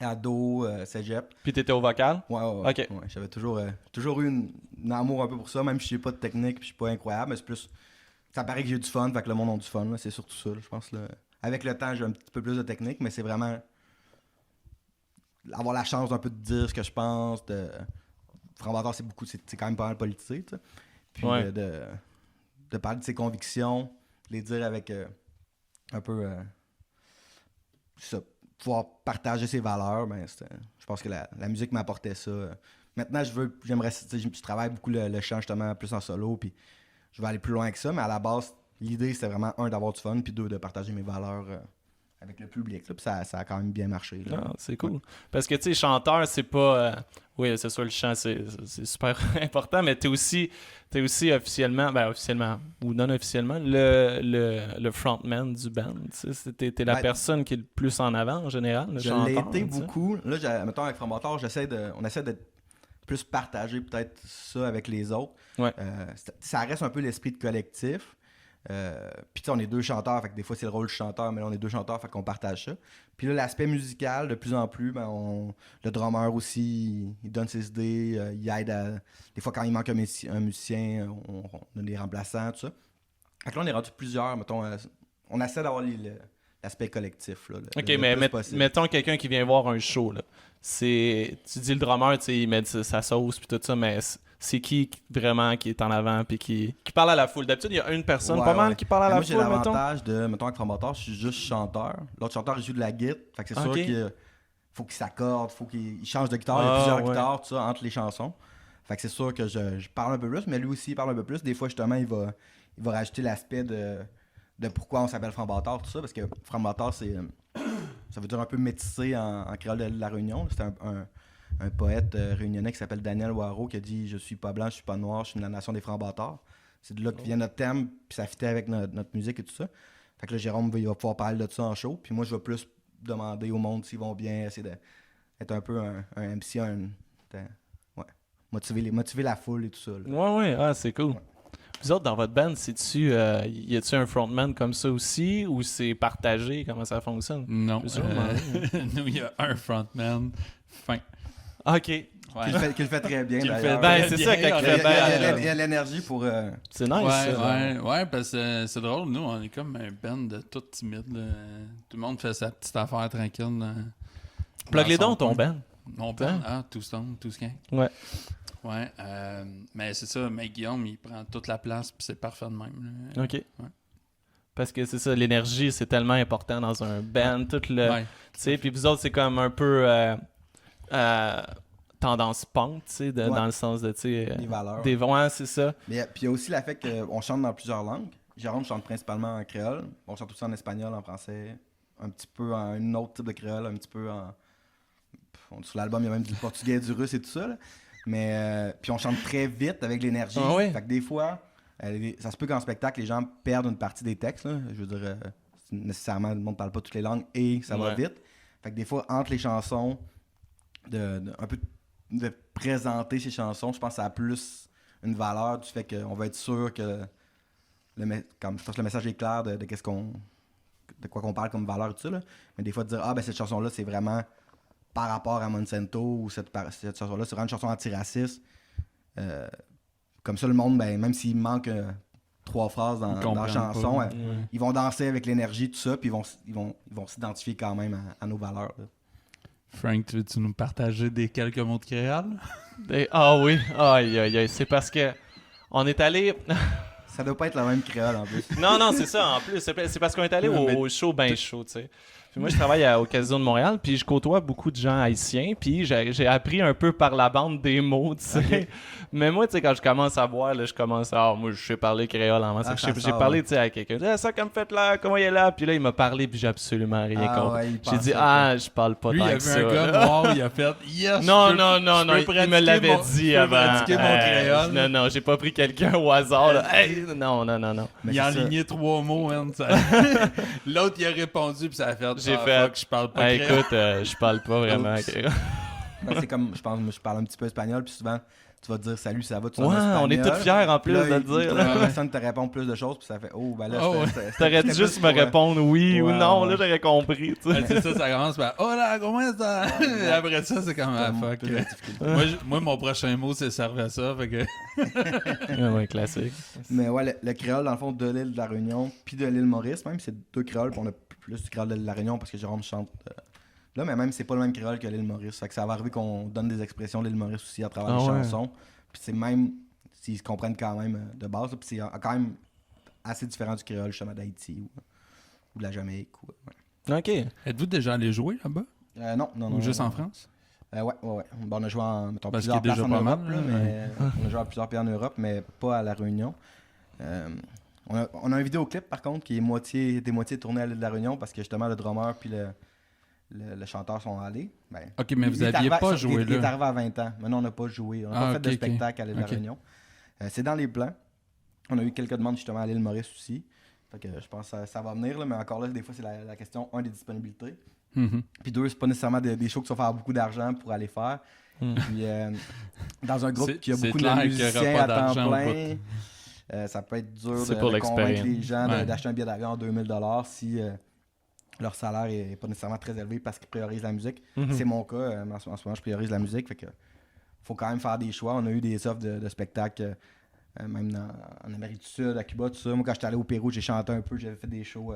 ado, cégep.
Puis t'étais au vocal?
Ouais.
Ok.
Ouais, j'avais toujours eu un amour un peu pour ça, même si je n'ai pas de technique puis je suis pas incroyable, mais c'est plus... Ça paraît que j'ai du fun, fait que le monde a du fun, là, c'est surtout ça, là, je pense. Là. Avec le temps, j'ai un petit peu plus de technique, mais c'est vraiment... avoir la chance d'un peu de dire ce que je pense. Franc Bâtard, c'est quand même pas mal politisé, tu sais. Puis de parler de ses convictions, les dire avec un peu ça, pouvoir partager ses valeurs, ben je pense que la musique m'apportait ça. Maintenant, je travaille beaucoup le chant justement plus en solo, puis je vais aller plus loin que ça, mais à la base, l'idée c'était vraiment d'avoir du fun, puis de partager mes valeurs avec le public. Là, puis ça a quand même bien marché. Là.
Ah, c'est cool. Ouais. Parce que tu sais, chanteur, c'est pas. Oui, c'est sûr, le chant, c'est super important, mais t'es aussi officiellement ou non officiellement, le frontman du band. T'es la personne qui est le plus en avant en général. Le chanteur,
l'ai été beaucoup. Là, mettons, avec Framboteur, on essaie d'être plus partager peut-être ça avec les autres.
Ouais.
Ça reste un peu l'esprit de collectif. Puis on est 2 chanteurs, fait que des fois c'est le rôle du chanteur, mais là on est 2 chanteurs, fait qu'on partage ça. Puis là, l'aspect musical, de plus en plus, le drummer aussi, il donne ses idées, il aide à. Des fois quand il manque un musicien, on a des remplaçants, tout ça. Fait que là on est rendu plusieurs, mettons, on essaie d'avoir l'aspect collectif. Là,
ok, mais mettons quelqu'un qui vient voir un show, là. Tu dis le drummer, il met sa sauce puis tout ça, mais c'est qui vraiment qui est en avant puis qui parle à la foule? D'habitude, il y a une personne pas mal qui parle à la foule,
j'ai l'avantage mettons avec Framboteur, je suis juste chanteur. L'autre chanteur, il joue de la guitare. Fait que c'est sûr qu'il faut qu'il s'accorde, faut qu'il change de guitare. Il y a plusieurs guitares, tout ça, entre les chansons. Fait que c'est sûr que je parle un peu plus, mais lui aussi, il parle un peu plus. Des fois, justement, il va rajouter l'aspect de pourquoi on s'appelle Framboteur, tout ça, parce que Framboteur, ça veut dire un peu métissé en créole de la Réunion. C'est un poète réunionnais qui s'appelle Daniel Waro qui a dit « Je suis pas blanc, je suis pas noir, je suis de la nation des Frambotards ». C'est de là que vient notre thème, puis ça fitait avec notre musique et tout ça. Fait que là, Jérôme, il va pouvoir parler de ça en show, puis moi, je vais plus demander au monde s'ils vont bien, essayer d'être un peu un MC, motiver la foule et tout ça. Là.
Ouais, c'est cool. Ouais. Vous autres, dans votre band, y a-tu un frontman comme ça aussi, ou c'est partagé? Comment ça fonctionne?
Non. Nous, il y a un frontman fin.
OK.
Ouais. Qui le fait très bien, d'ailleurs.
C'est ça, quand il fait bien.
Il y a l'énergie pour...
C'est nice,
ouais, parce que c'est drôle. Nous, on est comme un band de tout timide. Là. Tout le monde fait sa petite affaire tranquille.
Plug les dons, ton band.
Mon band? Tout Stone, tout ce
Ouais.
Ouais, mais c'est ça, mais Guillaume, il prend toute la place, puis c'est parfait de même. Là.
OK. Ouais. Parce que c'est ça, l'énergie, c'est tellement important dans un band. Tout le... Tu sais, puis vous autres, c'est comme un peu... tendance punk, tu sais, dans le sens de, tu sais...
Des valeurs.
Ouais, c'est ça.
Mais puis il y a aussi l'effet qu'on chante dans plusieurs langues. Jérôme chante principalement en créole. On chante aussi en espagnol, en français, un petit peu en un autre type de créole, un petit peu en... Sur l'album, il y a même du portugais, du russe et tout ça, là. Mais puis on chante très vite avec l'énergie. Fait que des fois, ça se peut qu'en spectacle, les gens perdent une partie des textes, là. Je veux dire, nécessairement, le monde ne parle pas toutes les langues et ça va vite. Fait que des fois, entre les chansons, un peu de présenter ces chansons, je pense que ça a plus une valeur du fait qu'on va être sûr que comme je pense que le message est clair de quoi qu'on parle comme valeur et tout ça, là. Mais des fois de dire cette chanson-là, c'est vraiment par rapport à Monsanto, ou cette chanson-là, c'est vraiment une chanson antiraciste. Comme ça, le monde, même s'il manque 3 phrases dans la chanson, ils vont danser avec l'énergie, tout ça, puis ils vont s'identifier quand même à nos valeurs. Là.
Frank, veux-tu nous partager quelques mots de créole?
Oui, c'est parce que on est allé...
Ça doit pas être la même créole en plus.
Non, c'est ça en plus. C'est parce qu'on est allé au show ben chaud, tu sais. Puis moi, je travaille au Casino de Montréal, puis je côtoie beaucoup de gens haïtiens, puis j'ai appris un peu par la bande des mots, tu sais. Okay. Mais moi, tu sais, quand je commence à boire, là, moi, je sais parler créole en moi. J'ai parlé, tu sais, à quelqu'un. Ça, comme fait là, comment il est là? Puis là, il m'a parlé, puis j'ai absolument rien compris. J'ai dit, je parle pas tant que ça.
Lui, il y avait un gars noir, il a fait, yes!
Non, il me l'avait dit avant.
Pratiquer mon créole.
Non, j'ai pas pris quelqu'un au hasard, là. Hey, non.
Il a enligné 3 mots, hein. L'autre, il a répondu, puis ça a fait.
J'ai fait.
Je parle pas créole.
Écoute, je parle pas vraiment créole.
C'est comme, je pense, moi, je parle un petit peu espagnol, puis souvent, tu vas te dire salut, ça va, tu
on est tous fiers en plus de le dire.
La personne te répond plus de choses, puis ça fait
t'aurais dû juste me répondre oui ou non, là j'aurais compris.
C'est ça commence par hola, comment ça? Après ça, c'est comme fuck. Moi, mon prochain mot, c'est cerveza, fait que.
Ouais, classique.
Mais ouais, le créole, dans le fond, de l'île de la Réunion, puis de l'île Maurice, même, c'est 2 créoles, puis on a plus du créole de la Réunion parce que Jérôme chante. Là, mais même, c'est pas le même créole que l'île Maurice. Fait que ça va arriver qu'on donne des expressions de l'île Maurice aussi à travers les chansons. Puis c'est même s'ils se comprennent quand même de base. Puis c'est quand même assez différents du créole, justement, d'Haïti ou de la Jamaïque.
OK.
Êtes-vous déjà allé jouer là-bas?
Non.
Ou juste en France?
Ouais. Bon, on a joué en
plusieurs places en
Europe,
mal,
mais on a joué à plusieurs pays en Europe, mais pas à La Réunion. On a un vidéoclip, par contre, qui est moitié tourné à l'île de La Réunion parce que justement, le drummer puis le chanteur sont allés.
OK, mais vous n'aviez pas joué là.
Il est arrivé à 20 ans. Maintenant, on n'a pas joué. On n'a pas fait de spectacle à l'île de La Réunion. C'est dans les plans. On a eu quelques demandes justement à l'île Maurice aussi. Fait que je pense que ça va venir, là, mais encore là, des fois, c'est la question, des disponibilités. Puis 2, c'est pas nécessairement des shows qui vont faire beaucoup d'argent pour aller faire. Puis dans un groupe qui a beaucoup de musiciens à temps plein, ça peut être dur de convaincre les gens d'acheter un billet d'avion à 2000$ si leur salaire est pas nécessairement très élevé parce qu'ils priorisent la musique. C'est mon cas. En ce moment, je priorise la musique. Fait que faut quand même faire des choix. On a eu des offres de spectacles, même en Amérique du Sud, à Cuba, tout ça. Moi, quand j'étais allé au Pérou, j'ai chanté un peu. J'avais fait des shows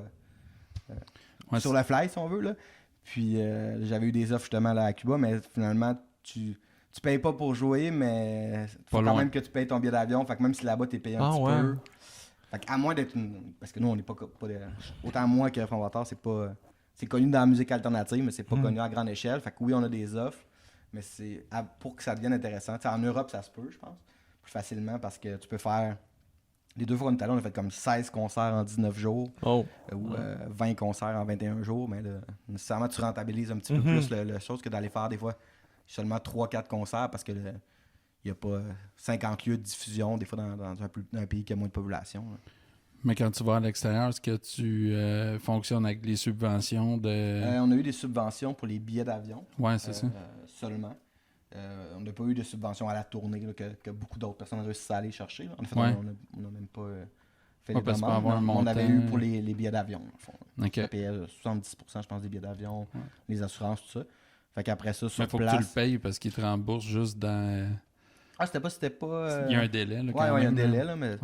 sur le fly, si on veut, là. Puis j'avais eu des offres justement là à Cuba, mais finalement, tu payes pas pour jouer, mais faut quand même que tu payes ton billet d'avion. Fait que même si là-bas, t'es payé un petit peu. Fait que à moins d'être parce que nous, on n'est pas autant moi que Fondateur, c'est connu dans la musique alternative, mais c'est pas connu à grande échelle. Fait que oui, on a des offres, mais c'est pour que ça devienne intéressant. T'sais, en Europe, ça se peut, je pense, plus facilement parce que tu peux faire. Les 2 fois qu'on est allé, on a fait comme 16 concerts en 19 jours ou 20 concerts en 21 jours. Mais là, nécessairement, tu rentabilises un petit peu plus la chose que d'aller faire des fois seulement 3-4 concerts parce que il n'y a pas 50 lieux de diffusion, des fois dans un pays qui a moins de population. Là.
Mais quand tu vas à l'extérieur, est-ce que tu fonctionnes avec les subventions de...
On a eu des subventions pour les billets d'avion.
Oui, c'est ça.
Seulement. On n'a pas eu de subventions à la tournée là, que beaucoup d'autres personnes réussissent à aller chercher. Là. En fait, on n'a même pas fait les demandes. On avait eu pour les billets d'avion. Ça payait 70%, je pense, des billets d'avion, les assurances, tout ça. Fait qu'après ça, sur
mais faut
place...
que tu le payes parce qu'ils te remboursent juste dans...
c'était pas...
Il y a un délai, là,
quand même. Il y a un délai, là, mais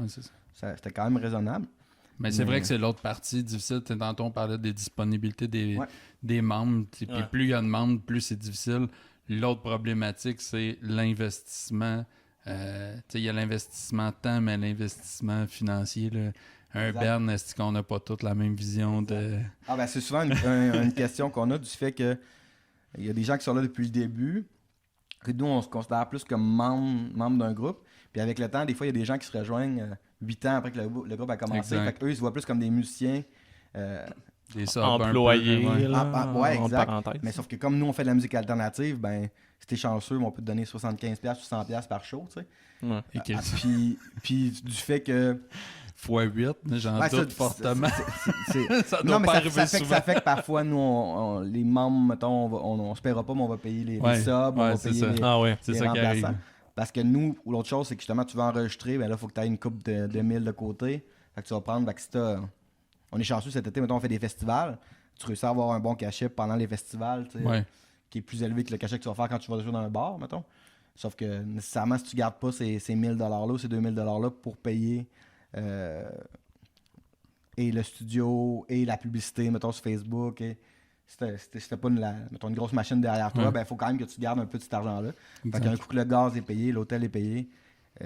ça.
C'était quand même raisonnable.
Mais c'est vrai que c'est l'autre partie difficile. Tantôt, on parlait des disponibilités des membres. Puis plus il y a de membres, plus c'est difficile. L'autre problématique, c'est l'investissement. Il y a l'investissement temps, mais l'investissement financier. Là. Un Bern, est-ce qu'on n'a pas toute la même vision de...
c'est souvent une question qu'on a du fait que il y a des gens qui sont là depuis le début. Que nous, on se considère plus comme membre d'un groupe. Puis avec le temps, des fois, il y a des gens qui se rejoignent 8 ans après que le groupe a commencé. Fait qu'eux, ils se voient plus comme des musiciens.
Des
employés.
Exact. Mais sauf que comme nous, on fait de la musique alternative, ben, si t'es chanceux, on peut te donner 75$ ou 100$ par show, tu sais. Puis du fait que...
x8, j'en doute fortement.
Ça fait que parfois, nous, les membres, mettons, on se paiera pas, mais on va payer les subs, on va payer les remplaçants. Parce que nous, ou l'autre chose, c'est que justement, tu vas enregistrer, ben là, il faut que tu aies une coupe de 1000 de côté. Fait que tu vas prendre, fait que si on est chanceux cet été, mettons, on fait des festivals. Tu réussis à avoir un bon cachet pendant les festivals, tu sais, qui est plus élevé que le cachet que tu vas faire quand tu vas jouer dans un bar, mettons. Sauf que nécessairement, si tu gardes pas ces 1000$-là ou ces 2000$-là pour payer et le studio et la publicité, mettons, sur Facebook, c'était pas une grosse machine derrière toi, ben il faut quand même que tu gardes un peu de cet argent-là. Fait qu'un coup que le gaz est payé, l'hôtel est payé,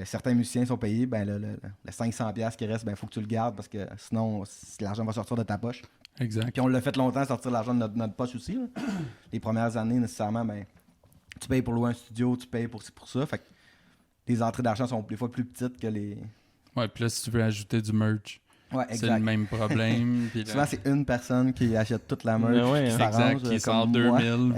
certains musiciens sont payés, ben le 500$ qui reste, ben il faut que tu le gardes parce que sinon l'argent va sortir de ta poche.
Exact.
Puis on l'a fait longtemps sortir l'argent de notre poche aussi. Là. Les premières années, nécessairement, ben tu payes pour louer un studio, tu payes pour ça. Fait que les entrées d'argent sont des fois plus petites que les...
Ouais, puis là, si tu veux ajouter du merch, c'est le même problème. Puis
souvent, c'est une personne qui achète toute la merch, qui s'arrange,
qui sort 2000.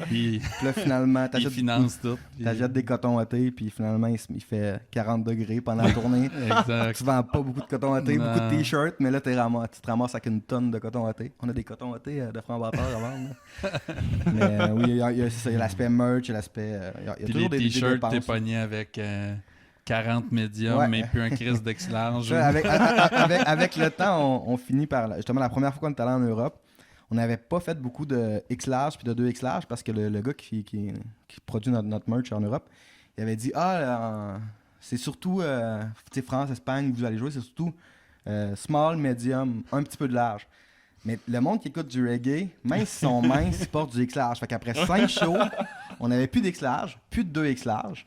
Puis là, finalement,
il finance tout.
T'achètes des cotons à thé, puis finalement, il fait 40 degrés pendant la tournée.
Exact.
Tu vends pas beaucoup de coton à thé, beaucoup de t-shirts, mais là, tu te ramasses avec une tonne de coton à thé. On a des cotons à thé de Franc-Batteur à vendre. Mais oui, il y a l'aspect merch, il y a l'aspect... il y a toujours des
t-shirts, t'es pogné avec... 40 médiums, mais plus un crise d'X-large.
Avec le temps, on finit par... Justement, la première fois qu'on est allé en Europe, on n'avait pas fait beaucoup de X-large puis de 2X-large parce que le gars qui produit notre merch en Europe, il avait dit c'est surtout France, Espagne, vous allez jouer, c'est surtout small, medium, un petit peu de large. Mais le monde qui écoute du reggae, même s'ils sont minces, ils portent du X-large. Fait qu'après 5 shows, on n'avait plus d'X-large, plus de 2X-large.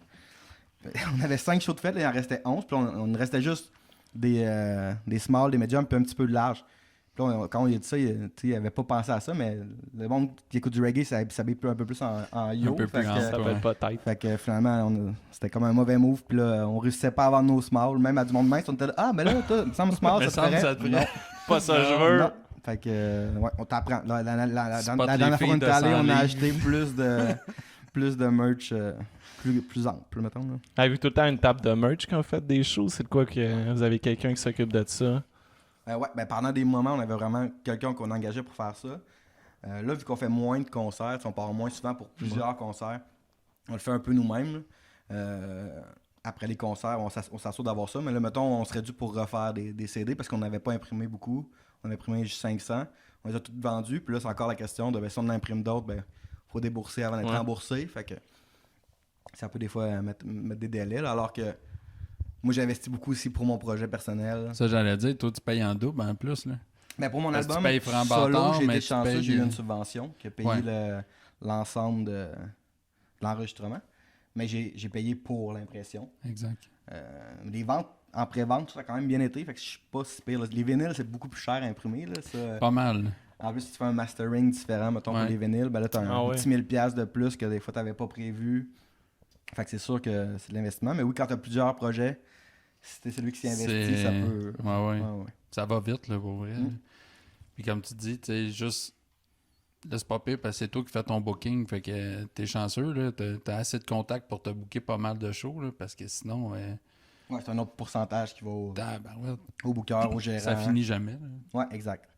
On avait 5 shows de fête, il en restait 11, puis on restait juste des smalls, des mediums, puis un petit peu de large. Puis là, quand on a dit ça, il avait pas pensé à ça, mais le monde qui écoute du reggae, ça s'habille un peu plus en yo.
Un peu plus
ça s'appelle pas tête.
Fait que finalement, c'était comme un mauvais move. Puis là, on réussissait pas à avoir nos smalls. Même à du monde mince, on était là, ah, mais là, il me semble small, ça te ferait. Non.
Pas ça, je veux.
Non. Fait que, ouais, on t'apprend. La dernière fois qu'on est allé, on a acheté plus de merch plus ample, mettons. Là.
Avez-vous tout le temps une table de merch quand vous faites des shows? C'est de quoi que vous avez quelqu'un qui s'occupe de ça?
Ouais, pendant des moments, on avait vraiment quelqu'un qu'on engageait pour faire ça. Là, vu qu'on fait moins de concerts, on part moins souvent pour plusieurs concerts, on le fait un peu nous-mêmes. Après les concerts, on s'assure d'avoir ça. Mais là, mettons, on serait dû pour refaire des CD parce qu'on n'avait pas imprimé beaucoup. On a imprimé juste 500. On les a toutes vendus. Puis là, c'est encore la question de si on en imprime d'autres, faut débourser avant d'être remboursé. Fait que ça peut des fois mettre des délais. Là, alors que moi, j'ai investi beaucoup aussi pour mon projet personnel.
Ça, j'allais dire, toi, tu payes en double en plus. Là.
Mais pour mon
parce
album,
solo,
j'ai été chanceux, j'ai eu une subvention qui a payé l'ensemble de l'enregistrement. Mais j'ai payé pour l'impression.
Exact.
Les ventes en pré-vente, ça a quand même bien été. Fait que je suis pas si pire. Les vinyles, c'est beaucoup plus cher à imprimer. Là, ça.
Pas mal.
En plus, si tu fais un mastering différent, mettons, pour les vinyles, ben là, tu as un petit 1000$ de plus que des fois, tu n'avais pas prévu. Fait que c'est sûr que c'est de l'investissement. Mais oui, quand tu as plusieurs projets, si c'est celui qui s'y investit, ça peut.
Ouais. Ça va vite, là, pour vrai. Puis comme tu dis, tu sais, juste. Laisse pas pire parce que c'est toi qui fais ton booking. Fait que t'es chanceux, là. T'as assez de contacts pour te booker pas mal de shows, là. Parce que sinon.
Ouais, c'est un autre pourcentage qui va au booker, au gérant.
Ça finit jamais, là.
Ouais, exact.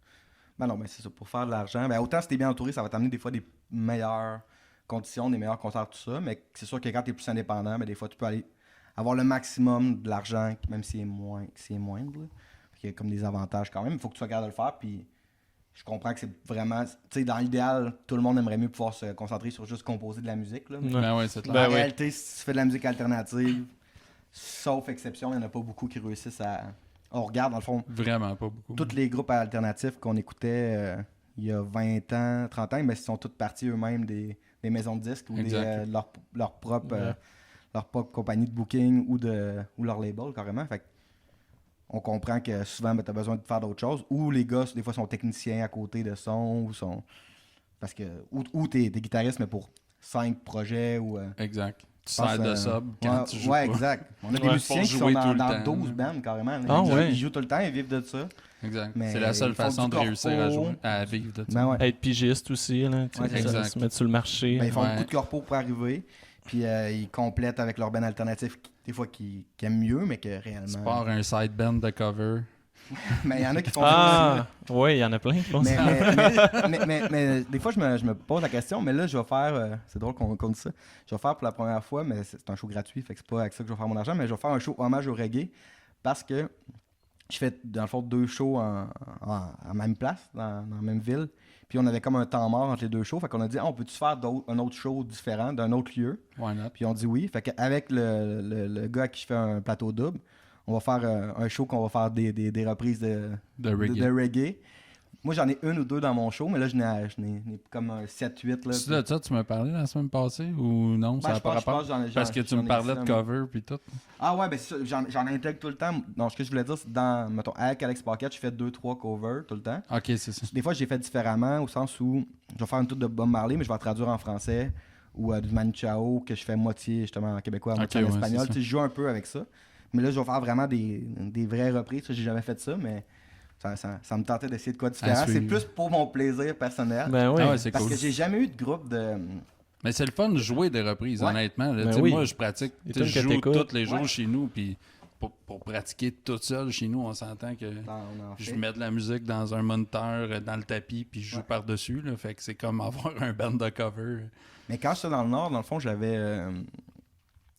Ben non, mais c'est ça. Pour faire de l'argent, autant si t'es bien entouré, ça va t'amener des fois des meilleures conditions, des meilleurs concerts, tout ça. Mais c'est sûr que quand t'es plus indépendant, des fois, tu peux aller avoir le maximum de l'argent, même s'il est moindre. Là. Il y a comme des avantages quand même. Il faut que tu sois capable de le faire. Puis je comprends que c'est vraiment. Tu sais, dans l'idéal, tout le monde aimerait mieux pouvoir se concentrer sur juste composer de la musique. Là.
C'est clair.
En réalité, si tu fais de la musique alternative, sauf exception, il n'y en a pas beaucoup qui réussissent à. On regarde, dans le fond.
Vraiment pas beaucoup.
Tous les groupes alternatifs qu'on écoutait il y a 20 ans, 30 ans, ils sont tous partis eux-mêmes des maisons de disques ou leur propre compagnie de booking ou leur label, carrément. Fait on comprend que souvent, tu as besoin de faire d'autres choses. Ou les gars, des fois, sont techniciens à côté de son. Parce que ou t'es guitariste, mais pour 5 projets.
Exact. Tu sers de sub quand tu joues.
Ouais, exact. On a des musiciens qui sont dans 12 bands, carrément. Ils jouent tout le temps, ils vivent de ça.
Exact. C'est la seule façon de réussir à vivre de ça.
Être pigiste aussi, là. Se mettre sur le marché.
Ils font beaucoup de corpo pour arriver. Puis ils complètent avec leur band alternatif, des fois qui aiment mieux, mais que réellement.
Tu pars un side band de cover.
Mais il y en a qui font
ça aussi. Oui, il y en a plein, je pense.
Mais des fois, je me pose la question, mais là, je vais faire. C'est drôle qu'on dise ça. Je vais faire pour la première fois, mais c'est un show gratuit, fait que c'est pas avec ça que je vais faire mon argent, mais je vais faire un show hommage au reggae parce que je fais, dans le fond, 2 shows en même place, dans la même ville. Puis on avait comme un temps mort entre les 2 shows. Fait qu'on a dit, on peut-tu faire un autre show différent d'un autre lieu?
Why not?
Puis on dit oui. Fait qu'avec le gars à qui je fais un plateau double, on va faire un show qu'on va faire des reprises de reggae. Moi, j'en ai 1 ou 2 dans mon show, mais là, je n'ai comme un 7-8.
C'est de ça que tu m'as parlé la semaine passée ou non? Ça n'a pas rapport? Parce que tu me parlais de cover puis tout.
Ah ouais, ben c'est ça, j'en intègre tout le temps. Non, ce que je voulais dire, c'est mettons, avec Alex Pocket, je fais 2-3 covers tout le temps.
Ok, c'est ça.
Des fois, j'ai fait différemment, au sens où je vais faire une toute de Bob Marley, mais je vais traduire en français, ou du Manu Chao, que je fais moitié justement en québécois, moitié en espagnol. Je joue un peu avec ça. Mais là, je vais faire vraiment des vraies reprises. J'ai jamais fait ça, mais ça me tentait d'essayer de quoi différent. C'est plus pour mon plaisir personnel.
Ben oui.
C'est parce que j'ai jamais eu de groupe de...
Mais c'est le fun de jouer des reprises, honnêtement. Là, moi, je pratique. Je joue tous les jours chez nous, puis pour pratiquer tout seul chez nous, on s'entend que je mets de la musique dans un moniteur, dans le tapis, puis je joue par-dessus. Là, fait que c'est comme avoir un band de cover.
Mais quand j'étais dans le Nord, dans le fond, j'avais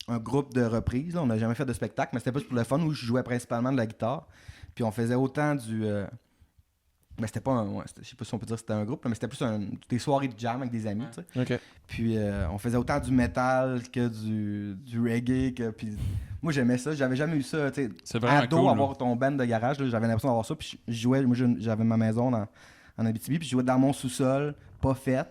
un groupe de reprises. Là. On n'a jamais fait de spectacle, mais c'était plus pour le fun où je jouais principalement de la guitare. Puis on faisait autant du... c'était pas un... je sais pas si on peut dire que c'était un groupe, mais c'était plus des soirées de jam avec des amis.
Okay.
Puis on faisait autant du metal que du reggae. Puis moi, j'aimais ça. J'avais jamais eu ça.
C'est vraiment cool.
Avoir ton band de garage, là, j'avais l'impression d'avoir ça. Puis je jouais... Moi, j'avais ma maison en Abitibi, puis je jouais dans mon sous-sol, pas fait.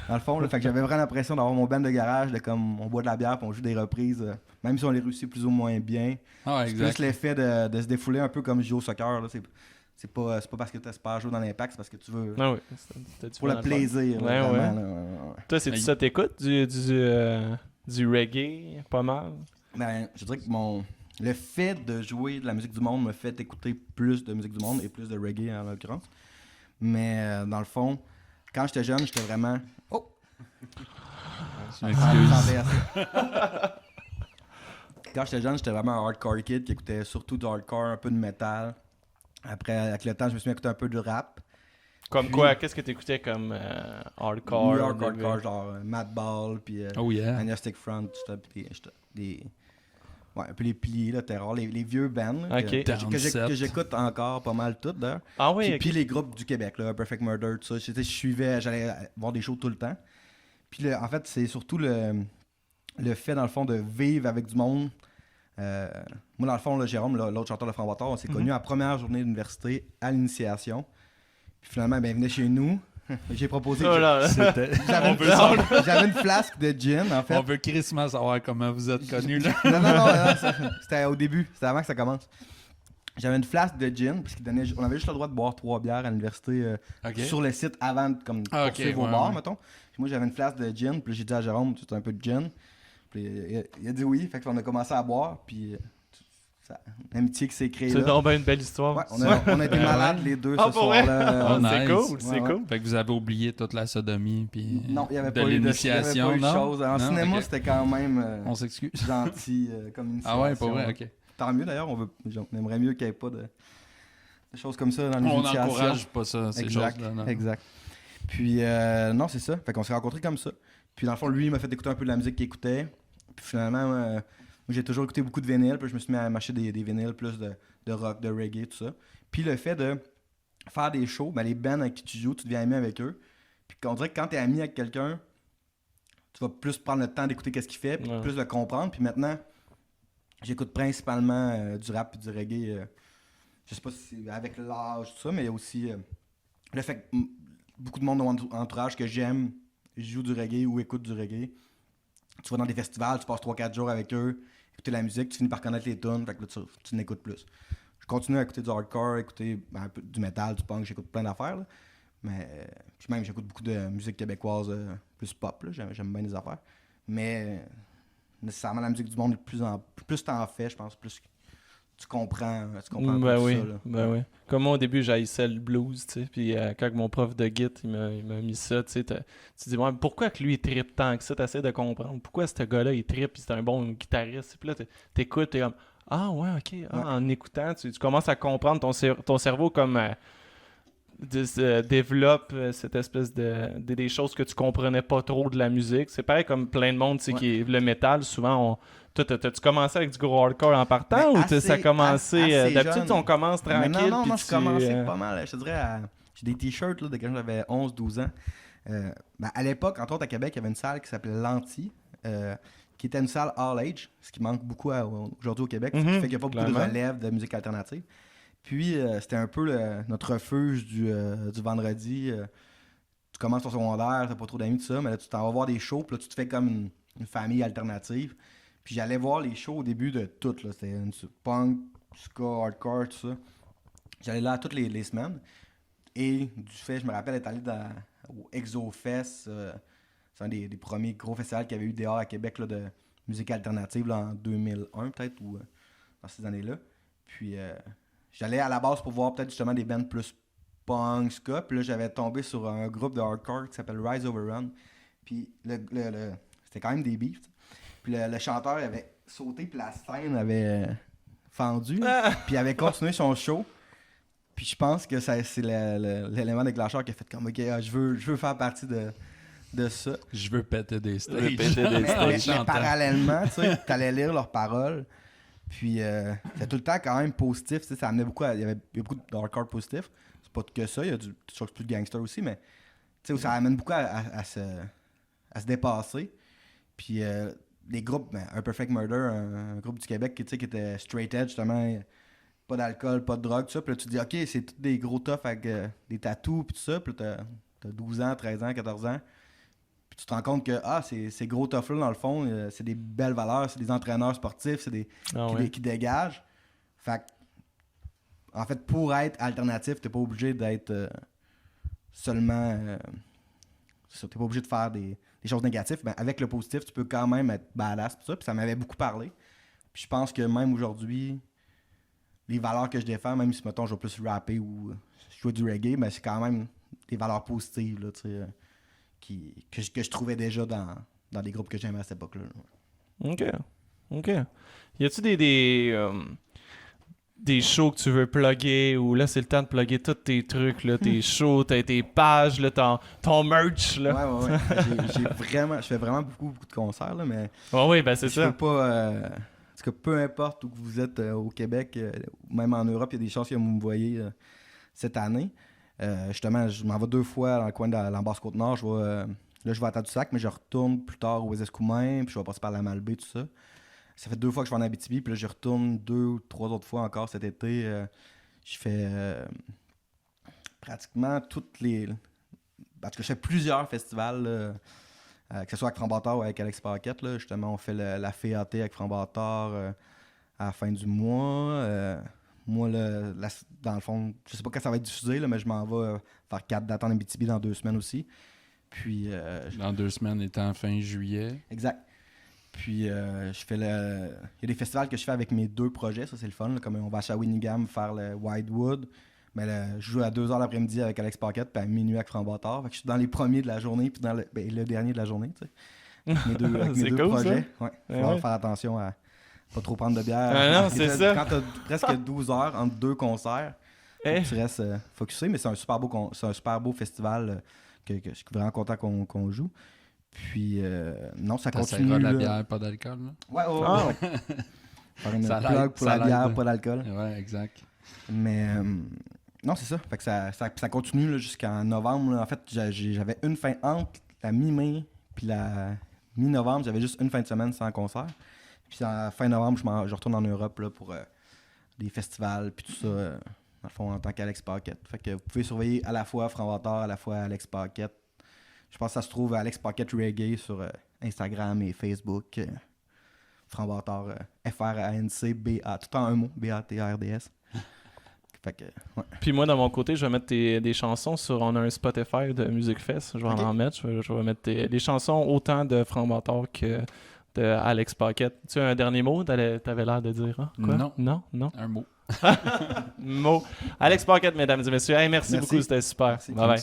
Dans le fond, là, fait que j'avais vraiment l'impression d'avoir mon band de garage, de comme on boit de la bière puis on joue des reprises, même si on les réussit plus ou moins bien.
Ah,
c'est
exact.
plus l'effet de se défouler un peu comme jouer au soccer. Là. C'est pas parce que tu espères jouer dans l'Impact, c'est parce que tu veux.
Ah oui,
pour le plaisir.
Ouais,
là,
ouais.
Là.
Toi, c'est ça t'écoutes du reggae, pas mal?
Ben, je dirais que le fait de jouer de la musique du monde me fait écouter plus de musique du monde et plus de reggae en l'occurrence. Mais dans le fond, quand j'étais jeune, j'étais vraiment. Oh!
Je m'excuse.
Quand j'étais jeune, j'étais vraiment un hardcore kid qui écoutait surtout du hardcore, un peu de métal. Après, avec le temps, je me suis mis à écouter un peu de rap.
Comme quoi? Qu'est-ce que t'écoutais comme hardcore?
New York hardcore, genre Madball, puis Agnostic Front, ouais, un peu les piliers, là, Terror, les vieux bands là, que j'écoute encore pas mal toutes d'ailleurs.
Ah oui,
puis les groupes du Québec, là, Perfect Murder, tout ça. Je suivais, j'allais voir des shows tout le temps. Puis en fait, c'est surtout le fait, dans le fond, de vivre avec du monde. Moi, dans le fond, là, Jérôme, l'autre chanteur de Franc-Bâtard, on s'est connus à la première journée d'université à l'initiation. Puis finalement, ben, il venait chez nous. J'ai proposé. J'avais une flasque de gin, en fait.
On veut crissement savoir comment vous êtes connus, là.
non, c'était au début. C'était avant que ça commence. J'avais une flasque de gin, parce on avait juste le droit de boire 3 bières à l'université sur le site avant de poursuivre au bar, mettons. Puis moi, j'avais une flasque de gin, puis j'ai dit à Jérôme, tu as un peu de gin. Puis il a dit oui, fait qu'on a commencé à boire, puis l'amitié qui s'est créée là.
C'est donc bien une belle histoire.
Ouais, on a été malades les deux ce soir-là.
C'est cool, c'est cool.
Fait que vous avez oublié toute la sodomie, puis
non, il n'y avait
de
pas
l'initiation,
eu de
non?
choses. En cinéma, c'était quand même
on s'excuse.
Gentil comme initiation.
Ah ouais, pas vrai, ok.
Tant mieux d'ailleurs, on aimerait mieux qu'il n'y ait pas de choses comme ça dans les initiations.
On n'encourage pas ça, ces choses-là. Non.
Exact. Puis non, c'est ça. Fait qu'on s'est rencontrés comme ça. Puis dans le fond, lui, il m'a fait écouter un peu de la musique qu'il écoutait. Puis finalement, moi, j'ai toujours écouté beaucoup de vinyles. Puis je me suis mis à m'acheter des vinyles plus de rock, de reggae, tout ça. Puis le fait de faire des shows, ben, les bands avec qui tu joues, tu deviens ami avec eux. Puis on dirait que quand tu es ami avec quelqu'un, tu vas plus prendre le temps d'écouter qu'est-ce qu'il fait, puis plus le comprendre. Puis maintenant, j'écoute principalement du rap et du reggae. Je sais pas si c'est avec l'âge, tout ça, mais il y a aussi le fait que beaucoup de monde dans mon entourage que j'aime joue du reggae ou écoute du reggae. Tu vas dans des festivals, tu passes 3-4 jours avec eux, écouter la musique, tu finis par connaître les tunes, fait que là, tu n'écoutes plus. Je continue à écouter du hardcore, écouter un peu du metal, du punk, j'écoute plein d'affaires. Là. Mais puis même, j'écoute beaucoup de musique québécoise plus pop, là, j'aime bien les affaires. Mais nécessairement, la musique du monde, plus t'en fais, je pense, plus tu comprends
ben oui,
ça. Là.
Ben oui. Comme moi, au début, j'haïssais le blues, tu sais. Puis quand mon prof de git, il m'a mis ça, tu sais. Tu te dis, ouais, pourquoi que lui, il trippe tant que ça? T'essaies de comprendre. Pourquoi ce gars-là, il trippe, puis c'est un bon guitariste. Puis là, t'écoutes, t'es comme, ah ouais, ok. En écoutant, tu commences à comprendre ton cerveau comme développe cette espèce des choses que tu comprenais pas trop de la musique. C'est pareil comme plein de monde, tu sais, qui le métal, souvent, t'as-tu commencé avec du gros hardcore en partant ou ça a commencé... d'habitude, on commence tranquille.
Non, je commençais pas mal. Je te dirais, j'ai des t-shirts là, de quand j'avais 11-12 ans. Ben, à l'époque, entre autres à Québec, il y avait une salle qui s'appelait l'Anti, qui était une salle all age, ce qui manque beaucoup aujourd'hui au Québec, ce qui fait qu'il n'y a pas beaucoup de relève de musique alternative. Puis, c'était un peu notre refuge du vendredi. Tu commences ton secondaire, t'as pas trop d'amis, tout ça, mais là, tu t'en vas voir des shows, puis là, tu te fais comme une famille alternative. Puis j'allais voir les shows au début de tout, là. C'était une punk, ska, hardcore, tout ça. J'allais là toutes les semaines. Et du fait, je me rappelle être allé au ExoFest. C'est un des premiers gros festivals qu'il y avait eu dehors à Québec là, de musique alternative là, en 2001 peut-être, ou dans ces années-là. Puis j'allais à la base pour voir peut-être justement des bands plus punk, ska. Puis là, j'avais tombé sur un groupe de hardcore qui s'appelle Rise Overrun. Puis c'était quand même des beefs. Puis le chanteur avait sauté, puis la scène avait fendu, puis il avait continué son show. Puis je pense que c'est l'élément déclencheur qui a fait comme, ok, je veux faire partie de ça.
Je veux péter des stages.
Mais parallèlement, tu sais, t'allais lire leurs paroles, puis c'était tout le temps quand même positif, tu sais, ça amenait beaucoup, il y avait beaucoup de hardcore positif. C'est pas que ça, il y a des choses plus de gangster aussi, mais tu sais, ça amène beaucoup à se dépasser. Puis les groupes, un Perfect Murder, un groupe du Québec qui était straight edge, justement, pas d'alcool, pas de drogue, tout ça. Puis là, tu te dis, ok, c'est tous des gros toughs avec des tatous, puis tout ça. Puis là, t'as 12 ans, 13 ans, 14 ans. tu te rends compte que ces gros toughs-là, dans le fond, c'est des belles valeurs, c'est des entraîneurs sportifs, c'est qui dégagent. Fait en fait, pour être alternatif, t'es pas obligé d'être seulement... t'es pas obligé de faire des choses négatives. Ben, avec le positif, tu peux quand même être badass. Puis ça m'avait beaucoup parlé. Puis je pense que même aujourd'hui, les valeurs que je défends, même si, mettons, je vais plus rapper ou jouer du reggae, ben, c'est quand même des valeurs positives là, que je trouvais déjà dans les groupes que j'aimais à cette époque-là.
OK. Y a-tu des shows que tu veux plugger ou là c'est le temps de plugger tous tes trucs, là, tes shows, tes pages, là, ton merch? Là.
Ouais. Je fais vraiment beaucoup de concerts, là, mais
ben c'est ça.
Je peux pas... parce que peu importe où vous êtes au Québec, même en Europe, il y a des chances que vous me voyez cette année. Justement, je m'en vais 2 fois dans le coin de l'Ambasse-Côte-Nord. Je vais à Tadoussac, mais je retourne plus tard au West-Escoumins, puis je vais passer par la Malbaie, tout ça. Ça fait 2 fois que je vais en Abitibi, puis là, je retourne 2 ou 3 autres fois encore cet été. Je fais pratiquement toutes les... Parce que je fais plusieurs festivals, que ce soit avec Frambatard ou avec Alex Paquette. Là. Justement, on fait la FEAT avec Frambatard à la fin du mois. Moi, dans le fond, je sais pas quand ça va être diffusé, là, mais je m'en vais faire 4 dates en Abitibi dans 2 semaines aussi. Puis,
dans 2 semaines étant fin juillet.
Exact. Puis, je fais il y a des festivals que je fais avec mes 2 projets, ça c'est le fun. Là, comme on va à Shawinigan faire le Wildwood. Mais je joue à 2h l'après-midi avec Alex Paquette, puis à minuit avec Frambatard. Fait que je suis dans les premiers de la journée, puis dans le dernier de la journée, tu sais. Avec mes 2
cool,
projets.
Ça.
Ouais. Faut faire attention à pas trop prendre de bière.
Non, c'est ça.
Quand t'as presque 12 heures entre 2 concerts, tu restes focusé, mais c'est un super beau festival que je suis vraiment content qu'on joue. Puis, non, ça continue.
Ça de la bière, pas d'alcool, là?
Ouais. Faire une plug pour la bière, pas d'alcool.
Ouais, exact.
Mais, non, c'est ça. Fait que ça continue là, jusqu'en novembre. Là. En fait, j'avais une fin entre la mi-mai puis la mi-novembre. J'avais juste une fin de semaine sans concert. Puis, en fin novembre, je retourne en Europe là, pour des festivals puis tout ça. Dans le fond, en tant qu'Alex Paquette. Fait que vous pouvez surveiller à la fois Frambatard, à la fois Alex Paquette. Je pense que ça se trouve à Alex Paquette Reggae sur Instagram et Facebook. Frambatard, F-R-A-N-C-B-A, tout en un mot, B-A-T-A-R-D-S. Fait que, ouais.
Puis moi, de mon côté, je vais mettre des chansons sur... On a un Spotify de Musique Fest, je vais en mettre. Je vais mettre des chansons autant de Frambatard que de Alex Paquette. Tu as un dernier mot? T'avais l'air de dire, hein? Quoi? Non?
Un mot.
Alex Paquette, mesdames et messieurs. Hey, merci beaucoup, c'était super.
Merci.
Bye bye.